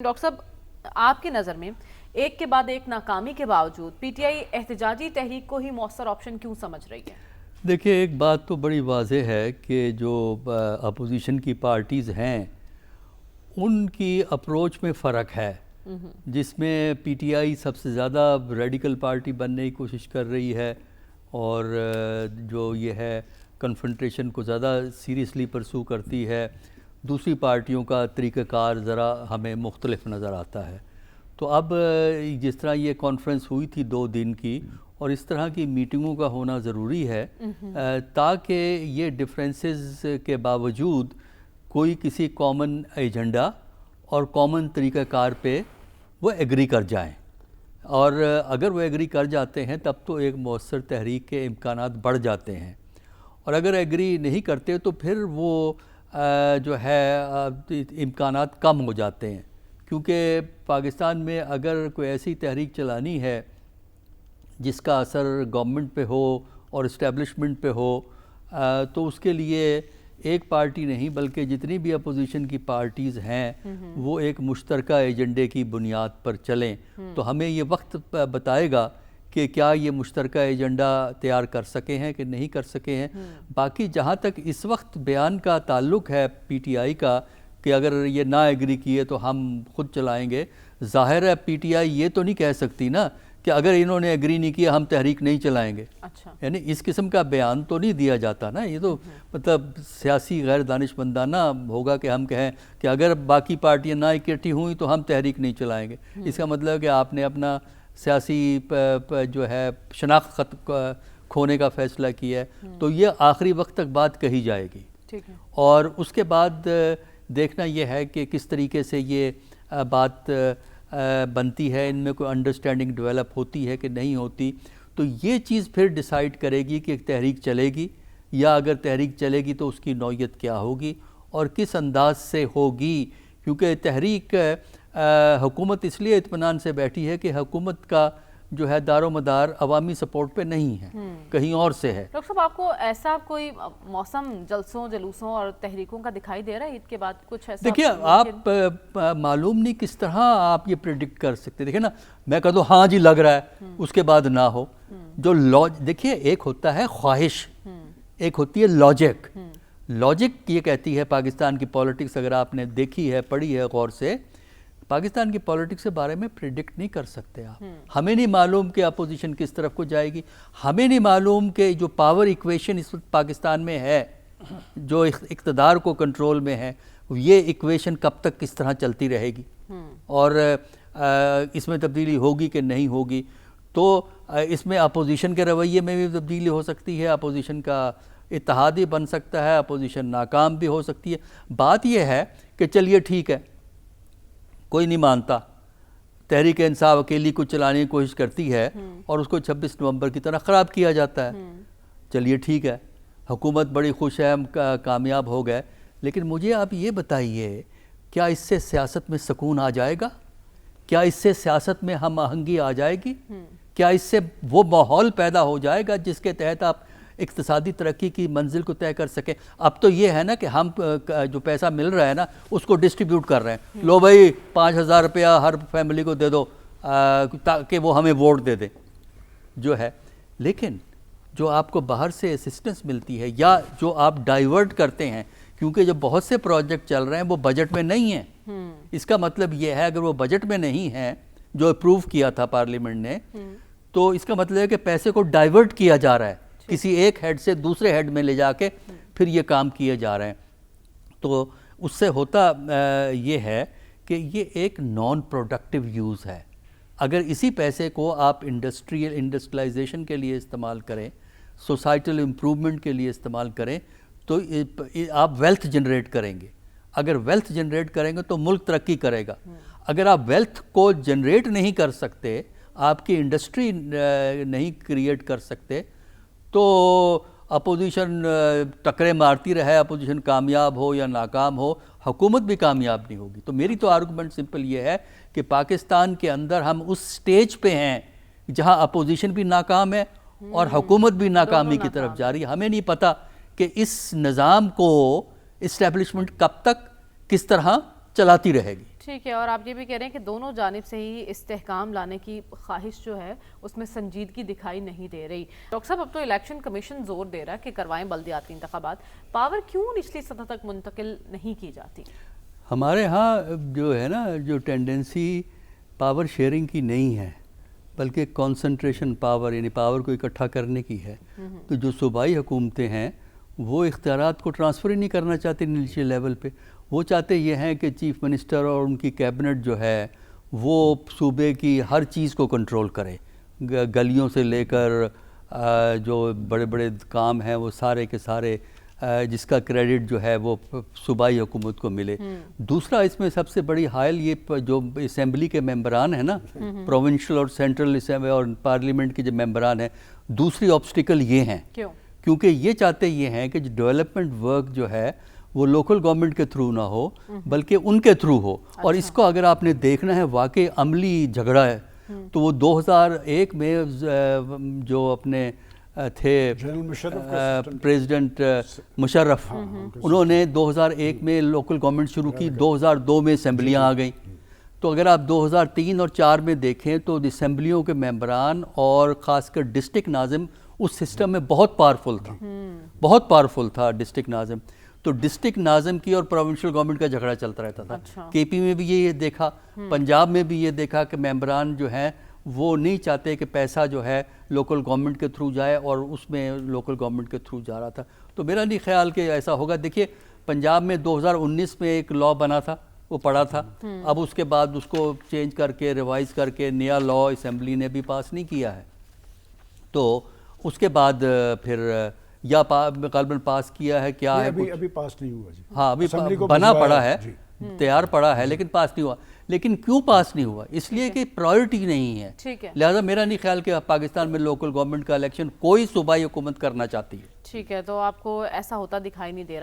Doctor साहब, आपकी नज़र में एक के बाद एक नाकामी के बावजूद पीटीआई एहतजाजी तहरीक को ही मौसर ऑप्शन क्यों समझ रही है? देखिए, एक बात तो बड़ी वाज़ेह है कि जो अपोजिशन की पार्टीज़ हैं उनकी अप्रोच में फ़र्क है, जिसमें पीटीआई सबसे ज़्यादा रेडिकल पार्टी बनने की कोशिश कर रही है और जो ये है कन्फ्रंटेशन को ज़्यादा सीरियसली परसू करती है। दूसरी पार्टियों का तरीक़ाकार ज़रा हमें मुख्तलिफ नज़र आता है। तो अब जिस तरह ये कॉन्फ्रेंस हुई थी 2 दिन की, और इस तरह की मीटिंगों का होना ज़रूरी है ताकि ये डिफरेंसेस के बावजूद कोई किसी कॉमन एजेंडा और कॉमन तरीक़ाकार पे वो एग्री कर जाएं, और अगर वो एग्री कर जाते हैं तब तो एक मौसर तहरीक के इम्कानात बढ़ जाते हैं। और अगर एग्री नहीं करते तो फिर वो जो है इम्कानात कम हो जाते हैं, क्योंकि पाकिस्तान में अगर कोई ऐसी तहरीक चलानी है जिसका असर गवर्नमेंट पे हो और इस्टेब्लिशमेंट पे हो, तो उसके लिए एक पार्टी नहीं बल्कि जितनी भी अपोजिशन की पार्टीज़ हैं वो एक मुश्तरका एजेंडे की बुनियाद पर चलें। तो हमें ये वक्त बताएगा कि क्या ये मुश्तरका एजेंडा तैयार कर सके हैं कि नहीं कर सके हैं। बाकी जहाँ तक इस वक्त बयान का ताल्लुक़ है पीटीआई का कि अगर ये ना एग्री किए तो हम खुद चलाएंगे, ज़ाहिर है पीटीआई ये तो नहीं कह सकती ना कि अगर इन्होंने एग्री नहीं किया हम तहरीक नहीं चलाएंगे। अच्छा, यानी इस किस्म का बयान तो नहीं दिया जाता ना। ये तो मतलब सियासी गैर दानिशमंदाना होगा कि हम कहें कि अगर बाकी पार्टियाँ ना इकट्ठी हुई तो हम तहरीक नहीं चलाएंगे। इसका मतलब है कि आपने अपना सियासी जो है शनाख्त खोने का फ़ैसला किया है। तो ये आखिरी वक्त तक बात कही जाएगी। ठीक है। और उसके बाद देखना यह है कि किस तरीके से ये बात बनती है, इनमें कोई अंडरस्टैंडिंग डेवलप होती है कि नहीं होती। तो ये चीज़ फिर डिसाइड करेगी कि तहरीक चलेगी, या अगर तहरीक चलेगी तो उसकी नौयत क्या होगी और किस अंदाज से होगी। क्योंकि तहरीक हुकूमत इसलिए इत्मीनान से बैठी है कि हुकूमत का जो है दारो मदार अवामी सपोर्ट पे नहीं है, कहीं और से है। डॉक्टर साहब, आपको ऐसा कोई मौसम जलसों जुलूसों और तहरीकों का दिखाई दे रहा है ईद के बाद कुछ ऐसा? देखिए, आप मालूम नहीं किस तरह आप ये प्रेडिक्ट कर सकते। देखिए ना, मैं कह दूँ हाँ जी लग रहा है, उसके बाद ना हो। जो देखिए, एक होता है ख्वाहिश, एक होती है लॉजिक। लॉजिक ये कहती है पाकिस्तान की पॉलिटिक्स, अगर आपने देखी है, पढ़ी है गौर से, पाकिस्तान की पॉलिटिक्स के बारे में प्रेडिक्ट नहीं कर सकते आप। हमें नहीं मालूम कि अपोजिशन किस तरफ को जाएगी, हमें नहीं मालूम कि जो पावर इक्वेशन इस वक्त पाकिस्तान में है, जो इक़्तिदार को कंट्रोल में है, ये इक्वेशन कब तक किस तरह चलती रहेगी और इसमें तब्दीली होगी कि नहीं होगी। तो इसमें अपोजिशन के रवैये में भी तब्दीली हो सकती है, अपोजिशन का इत्तेहाद भी बन सकता है, अपोजिशन नाकाम भी हो सकती है। बात यह है कि चलिए ठीक है, कोई नहीं मानता, तहरीक इंसाफ अकेली को चलाने की कोशिश करती है और उसको 26 नवंबर की तरह ख़राब किया जाता है। चलिए ठीक है, हुकूमत बड़ी खुश है, हम कामयाब हो गए। लेकिन मुझे आप ये बताइए, क्या इससे सियासत में सुकून आ जाएगा? क्या इससे सियासत में हम आहंगी आ जाएगी? क्या इससे वो माहौल पैदा हो जाएगा जिसके तहत आप इक्तिसादी तरक्की की मंजिल को तय कर सकें? अब तो ये है ना कि हम जो पैसा मिल रहा है ना उसको डिस्ट्रीब्यूट कर रहे हैं। लो भाई 5,000 रुपया हर फैमिली को दे दो ताकि वो हमें वोट दे दें, जो है। लेकिन जो आपको बाहर से असिस्टेंस मिलती है या जो आप डाइवर्ट करते हैं, क्योंकि जो बहुत से प्रोजेक्ट चल रहे हैं वो बजट में नहीं है। इसका मतलब ये है अगर वो बजट में नहीं है जो अप्रूव किया था पार्लियामेंट ने, तो इसका मतलब है कि पैसे को डाइवर्ट किया जा रहा है, किसी एक हेड से दूसरे हेड में ले जाके फिर ये काम किए जा रहे हैं। तो उससे होता ये है कि ये एक नॉन प्रोडक्टिव यूज़ है। अगर इसी पैसे को आप इंडस्ट्रियलाइजेशन के लिए इस्तेमाल करें, सोसाइटल इम्प्रूवमेंट के लिए इस्तेमाल करें, तो आप वेल्थ जनरेट करेंगे। अगर वेल्थ जनरेट करेंगे तो मुल्क तरक्की करेगा। अगर आप वेल्थ को जनरेट नहीं कर सकते, आपकी इंडस्ट्री नहीं क्रिएट कर सकते, तो अपोजिशन टकरे मारती रहे, अपोजिशन कामयाब हो या नाकाम हो, हुकूमत भी कामयाब नहीं होगी। तो मेरी तो आर्गूमेंट सिंपल ये है कि पाकिस्तान के अंदर हम उस स्टेज पे हैं जहां अपोजिशन भी नाकाम है और हुकूमत भी नाकामी की तरफ जा रही है। हमें नहीं पता कि इस निज़ाम को इस्टेब्लिशमेंट कब तक किस तरह चलाती रहेगी। ठीक है, और आप ये भी कह रहे हैं कि दोनों जानिब से ही इस्तेहकाम लाने की ख्वाहिश जो है उसमें संजीदगी दिखाई नहीं दे रही। डॉक्टर साहब, अब तो इलेक्शन कमीशन जोर दे रहा है कि करवाएं बल्दियाती इंतखाबात, पावर क्यों निचली सतह तक मुंतकिल नहीं की जाती? हमारे यहाँ जो है ना, जो टेंडेंसी पावर शेयरिंग की नहीं है, बल्कि कंसंट्रेशन पावर, यानी पावर को इकट्ठा करने की है। तो जो सूबाई हुकूमतें हैं वो इख्तियारात को ट्रांसफ़र ही नहीं करना चाहती नीचे लेवल पे। वो चाहते ये हैं कि चीफ़ मिनिस्टर और उनकी कैबिनेट जो है वो सूबे की हर चीज़ को कंट्रोल करे, गलियों से लेकर जो बड़े बड़े काम हैं वो सारे के सारे, जिसका क्रेडिट जो है वो सूबाई हुकूमत को मिले। दूसरा इसमें सबसे बड़ी हायल ये जो असम्बली के मेंबरान हैं ना, प्रोविंशियल और सेंट्रल असम्बली और पार्लियामेंट के जो मेंबरान हैं, दूसरी ऑब्स्टिकल ये हैं। क्यों? क्योंकि ये चाहते ये हैं कि जो डेवलपमेंट वर्क जो है वो लोकल गवर्नमेंट के थ्रू ना हो बल्कि उनके थ्रू हो। और इसको अगर आपने देखना है वाकई अमली झगड़ा है तो वो 2001 में जो अपने थे प्रेसिडेंट मुशर्रफ, उन्होंने 2001 में लोकल गवर्नमेंट शुरू की, 2002 में असम्बलियाँ आ गई। तो अगर आप 2003 और 4 में देखें तो असम्बलियों के मेंबरान और ख़ासकर डिस्ट्रिक्ट नाज़िम उस सिस्टम में बहुत पावरफुल था, बहुत पावरफुल था डिस्ट्रिक्ट नाज़िम। तो डिस्ट्रिक्ट नाज़िम की और प्रोविंशियल गवर्नमेंट का झगड़ा चलता रहता था। अच्छा। केपी में भी ये देखा, पंजाब में भी ये देखा कि मेंबरान जो हैं वो नहीं चाहते कि पैसा जो है लोकल गवर्नमेंट के थ्रू जाए, और उसमें लोकल गवर्नमेंट के थ्रू जा रहा था। तो मेरा नहीं ख्याल कि ऐसा होगा। देखिए पंजाब में 2019 में एक लॉ बना था, वो पड़ा था, अब उसके बाद उसको चेंज करके रिवाइज करके नया लॉ असम्बली ने भी पास नहीं किया है। तो उसके बाद फिर या गालबन पास किया है क्या है, अभी पास नहीं हुआ जी। हाँ अभी असेंबली को बना भिजवाया पड़ा है, जी। तैयार पड़ा है, लेकिन पास नहीं हुआ। लेकिन क्यों पास नहीं हुआ? इसलिए कि प्रायोरिटी नहीं है। ठीक है। लिहाजा मेरा नहीं ख्याल कि पाकिस्तान में लोकल गवर्नमेंट का इलेक्शन कोई सूबाई हुकूमत करना चाहती है। ठीक है, तो आपको ऐसा होता दिखाई नहीं दे रहा।